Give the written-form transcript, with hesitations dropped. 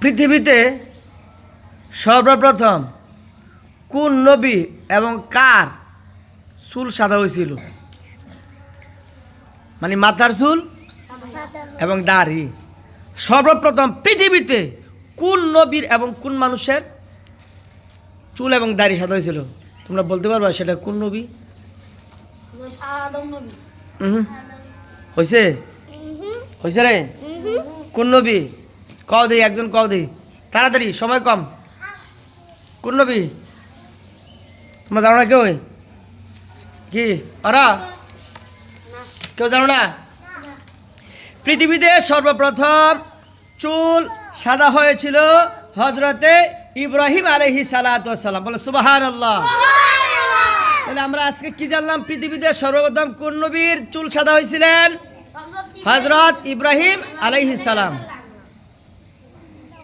পৃথিবীতে সর্বপ্রথম কোন নবী এবং কার চুল সাদা হয়েছিল? মানে মাথার চুল এবং দাড়ি। সর্বপ্রথম পৃথিবীতে কোন নবীর এবং কোন মানুষের চুল এবং দাড়ি সাদা হয়েছিল? তোমরা বলতে পারবা সেটা কোন নবী? হয়েছে হয়েছে রে? কোন নবী? কও দিই, একজন কও দিই, তাড়াতাড়ি, সময় কম। কোন নবী? তোমরা জানো না কেউ? কি ওরা কেউ জানো না? পৃথিবীতে সর্বপ্রথম চুল সাদা হয়েছিল হজরতে ইব্রাহিম আলাইহিস সালাতু ওয়াস সালাম। বলে সুবহানাল্লাহ। তাহলে আমরা আজকে কি জানলাম? পৃথিবীতে সর্বপ্রথম কোন নবীর চুল সাদা হয়েছিলেন? হজরত ইব্রাহিম আলাইহিস সালাম।